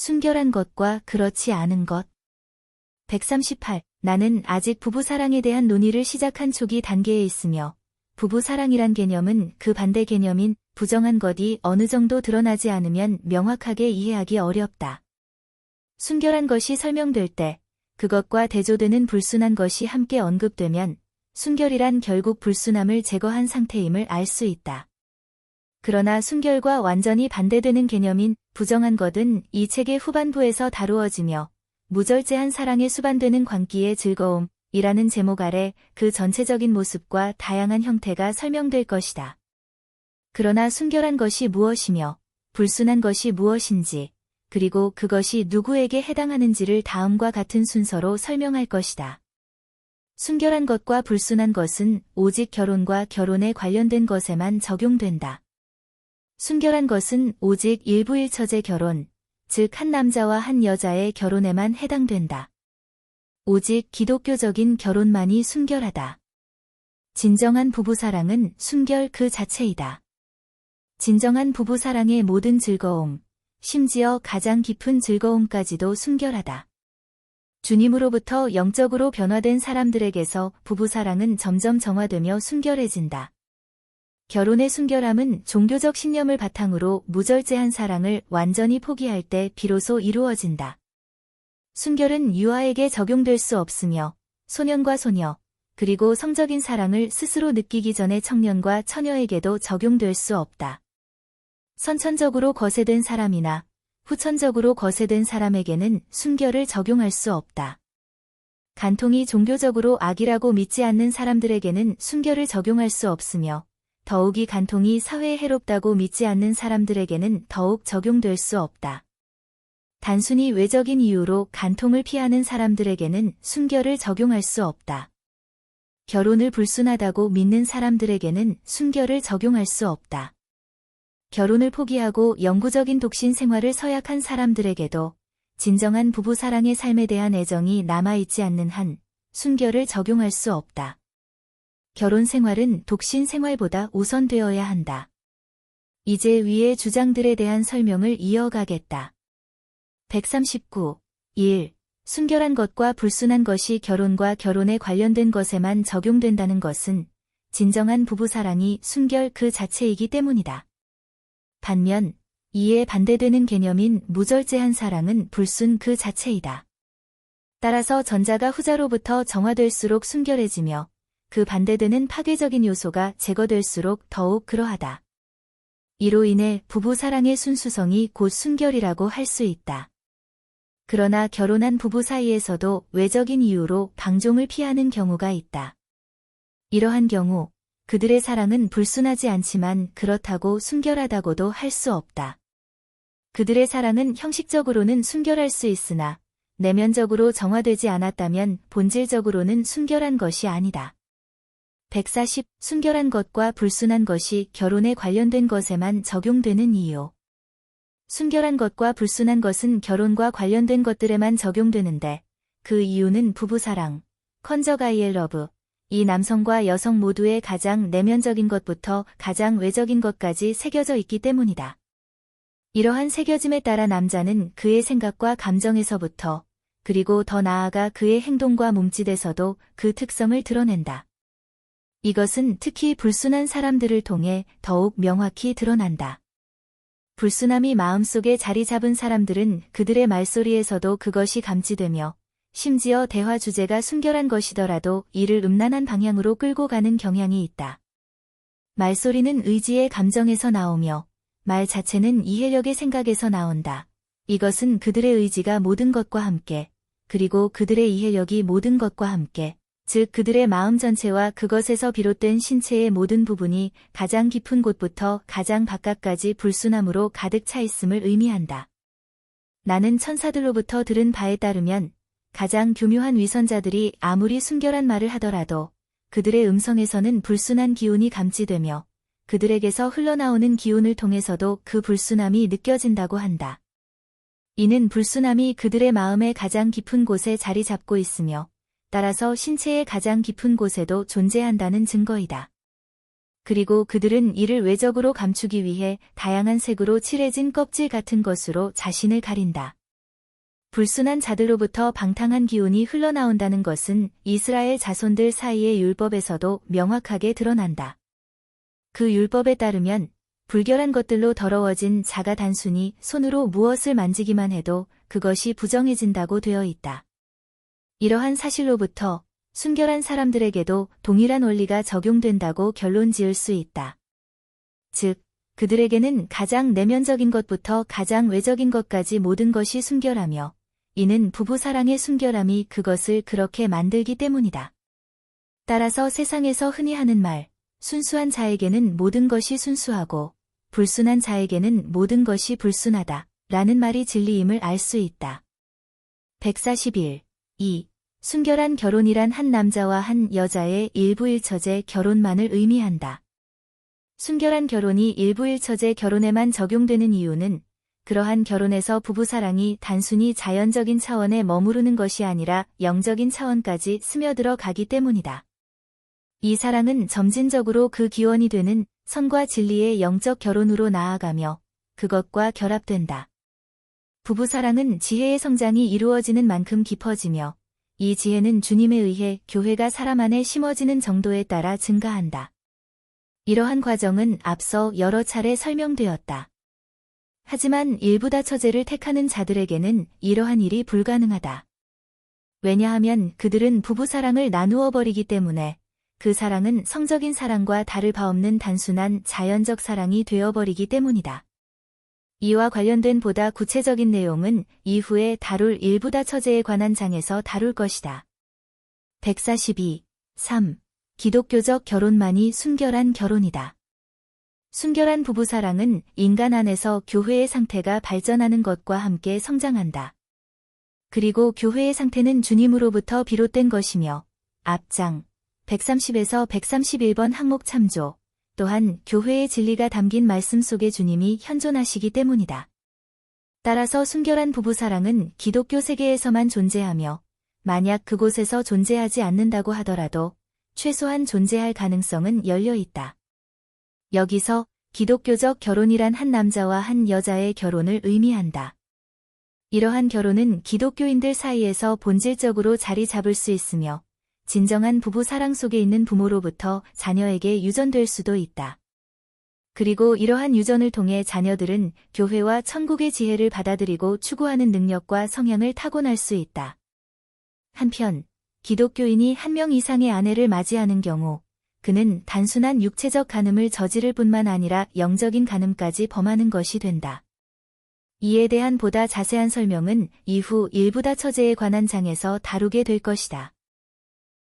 순결한 것과 그렇지 않은 것. 138. 나는 아직 부부사랑에 대한 논의를 시작한 초기 단계에 있으며 부부사랑이란 개념은 그 반대 개념인 부정한 것이 어느 정도 드러나지 않으면 명확하게 이해하기 어렵다. 순결한 것이 설명될 때 그것과 대조되는 불순한 것이 함께 언급되면 순결이란 결국 불순함을 제거한 상태임을 알 수 있다. 그러나 순결과 완전히 반대되는 개념인 부정한 것은 이 책의 후반부에서 다루어지며 무절제한 사랑에 수반되는 광기의 즐거움이라는 제목 아래 그 전체적인 모습과 다양한 형태가 설명될 것이다. 그러나 순결한 것이 무엇이며 불순한 것이 무엇인지 그리고 그것이 누구에게 해당하는지를 다음과 같은 순서로 설명할 것이다. 순결한 것과 불순한 것은 오직 결혼과 결혼에 관련된 것에만 적용된다. 순결한 것은 오직 일부일처제 결혼, 즉 한 남자와 한 여자의 결혼에만 해당된다. 오직 기독교적인 결혼만이 순결하다. 진정한 부부사랑은 순결 그 자체이다. 진정한 부부사랑의 모든 즐거움, 심지어 가장 깊은 즐거움까지도 순결하다. 주님으로부터 영적으로 변화된 사람들에게서 부부사랑은 점점 정화되며 순결해진다. 결혼의 순결함은 종교적 신념을 바탕으로 무절제한 사랑을 완전히 포기할 때 비로소 이루어진다. 순결은 유아에게 적용될 수 없으며 소년과 소녀, 그리고 성적인 사랑을 스스로 느끼기 전에 청년과 처녀에게도 적용될 수 없다. 선천적으로 거세된 사람이나 후천적으로 거세된 사람에게는 순결을 적용할 수 없다. 간통이 종교적으로 악이라고 믿지 않는 사람들에게는 순결을 적용할 수 없으며 더욱이 간통이 사회에 해롭다고 믿지 않는 사람들에게는 더욱 적용될 수 없다. 단순히 외적인 이유로 간통을 피하는 사람들에게는 순결을 적용할 수 없다. 결혼을 불순하다고 믿는 사람들에게는 순결을 적용할 수 없다. 결혼을 포기하고 영구적인 독신 생활을 서약한 사람들에게도 진정한 부부사랑의 삶에 대한 애정이 남아있지 않는 한 순결을 적용할 수 없다. 결혼 생활은 독신 생활보다 우선되어야 한다. 이제 위의 주장들에 대한 설명을 이어가겠다. 139. 1. 순결한 것과 불순한 것이 결혼과 결혼에 관련된 것에만 적용된다는 것은 진정한 부부사랑이 순결 그 자체이기 때문이다. 반면 이에 반대되는 개념인 무절제한 사랑은 불순 그 자체이다. 따라서 전자가 후자로부터 정화될수록 순결해지며 그 반대되는 파괴적인 요소가 제거될수록 더욱 그러하다. 이로 인해 부부사랑의 순수성이 곧 순결이라고 할 수 있다. 그러나 결혼한 부부 사이에서도 외적인 이유로 방종을 피하는 경우가 있다. 이러한 경우 그들의 사랑은 불순하지 않지만 그렇다고 순결하다고도 할 수 없다. 그들의 사랑은 형식적으로는 순결할 수 있으나 내면적으로 정화되지 않았다면 본질적으로는 순결한 것이 아니다. 140. 순결한 것과 불순한 것이 결혼에 관련된 것에만 적용되는 이유. 순결한 것과 불순한 것은 결혼과 관련된 것들에만 적용되는데 그 이유는 부부사랑, 컨저가이엘 러브, 이 남성과 여성 모두의 가장 내면적인 것부터 가장 외적인 것까지 새겨져 있기 때문이다. 이러한 새겨짐에 따라 남자는 그의 생각과 감정에서부터 그리고 더 나아가 그의 행동과 몸짓에서도 그 특성을 드러낸다. 이것은 특히 불순한 사람들을 통해 더욱 명확히 드러난다. 불순함이 마음속에 자리 잡은 사람들은 그들의 말소리에서도 그것이 감지되며 심지어 대화 주제가 순결한 것이더라도 이를 음란한 방향으로 끌고 가는 경향이 있다. 말소리는 의지의 감정에서 나오며 말 자체는 이해력의 생각에서 나온다. 이것은 그들의 의지가 모든 것과 함께 그리고 그들의 이해력이 모든 것과 함께 즉 그들의 마음 전체와 그것에서 비롯된 신체의 모든 부분이 가장 깊은 곳부터 가장 바깥까지 불순함으로 가득 차 있음을 의미한다. 나는 천사들로부터 들은 바에 따르면 가장 교묘한 위선자들이 아무리 순결한 말을 하더라도 그들의 음성에서는 불순한 기운이 감지되며 그들에게서 흘러나오는 기운을 통해서도 그 불순함이 느껴진다고 한다. 이는 불순함이 그들의 마음의 가장 깊은 곳에 자리 잡고 있으며 따라서 신체의 가장 깊은 곳에도 존재한다는 증거이다. 그리고 그들은 이를 외적으로 감추기 위해 다양한 색으로 칠해진 껍질 같은 것으로 자신을 가린다. 불순한 자들로부터 방탕한 기운이 흘러나온다는 것은 이스라엘 자손들 사이의 율법에서도 명확하게 드러난다. 그 율법에 따르면 불결한 것들로 더러워진 자가 단순히 손으로 무엇을 만지기만 해도 그것이 부정해진다고 되어 있다. 이러한 사실로부터 순결한 사람들에게도 동일한 원리가 적용된다고 결론 지을 수 있다. 즉, 그들에게는 가장 내면적인 것부터 가장 외적인 것까지 모든 것이 순결하며, 이는 부부사랑의 순결함이 그것을 그렇게 만들기 때문이다. 따라서 세상에서 흔히 하는 말, 순수한 자에게는 모든 것이 순수하고, 불순한 자에게는 모든 것이 불순하다, 라는 말이 진리임을 알 수 있다. 141. 2. 순결한 결혼이란 한 남자와 한 여자의 일부일처제 결혼만을 의미한다. 순결한 결혼이 일부일처제 결혼에만 적용되는 이유는 그러한 결혼에서 부부사랑이 단순히 자연적인 차원에 머무르는 것이 아니라 영적인 차원까지 스며들어 가기 때문이다. 이 사랑은 점진적으로 그 기원이 되는 선과 진리의 영적 결혼으로 나아가며 그것과 결합된다. 부부사랑은 지혜의 성장이 이루어지는 만큼 깊어지며 이 지혜는 주님에 의해 교회가 사람 안에 심어지는 정도에 따라 증가한다. 이러한 과정은 앞서 여러 차례 설명되었다. 하지만 일부다처제를 택하는 자들에게는 이러한 일이 불가능하다. 왜냐하면 그들은 부부사랑을 나누어 버리기 때문에 그 사랑은 성적인 사랑과 다를 바 없는 단순한 자연적 사랑이 되어버리기 때문이다. 이와 관련된 보다 구체적인 내용은 이후에 다룰 일부다처제에 관한 장에서 다룰 것이다. 142. 3. 기독교적 결혼만이 순결한 결혼이다. 순결한 부부사랑은 인간 안에서 교회의 상태가 발전하는 것과 함께 성장한다. 그리고 교회의 상태는 주님으로부터 비롯된 것이며 앞장 130에서 131번 항목 참조, 또한 교회의 진리가 담긴 말씀 속에 주님이 현존하시기 때문이다. 따라서 순결한 부부사랑은 기독교 세계에서만 존재하며 만약 그곳에서 존재하지 않는다고 하더라도 최소한 존재할 가능성은 열려 있다. 여기서 기독교적 결혼이란 한 남자와 한 여자의 결혼을 의미한다. 이러한 결혼은 기독교인들 사이에서 본질적으로 자리 잡을 수 있으며 진정한 부부 사랑 속에 있는 부모로부터 자녀에게 유전될 수도 있다. 그리고 이러한 유전을 통해 자녀들은 교회와 천국의 지혜를 받아들이고 추구하는 능력과 성향을 타고날 수 있다. 한편 기독교인이 한 명 이상의 아내를 맞이하는 경우 그는 단순한 육체적 간음을 저지를 뿐만 아니라 영적인 간음까지 범하는 것이 된다. 이에 대한 보다 자세한 설명은 이후 일부다처제에 관한 장에서 다루게 될 것이다.